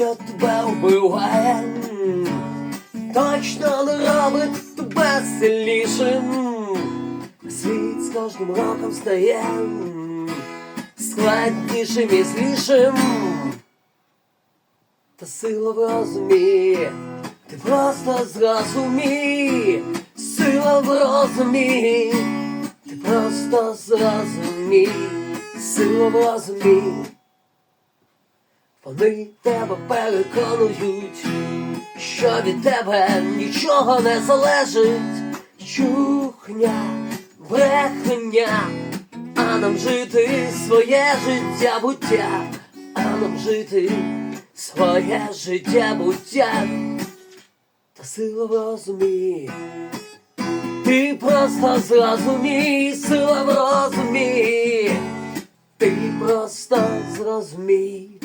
що тебе вбиває, точно не робить тебе сильнішим. Світ з кожним роком стає складнішим і злішим. Та сила в розумі, ти просто зрозумій. Сила в розумі, ти просто зрозумій. Сила в розумі. Вони тебе переконують, що від тебе нічого не залежить. Чухня, брехня, а нам жити своє життя буття, а нам жити своє життя буття. Та сила в розумі, ти просто зрозумій. Сила в розумі, ти просто зрозумій.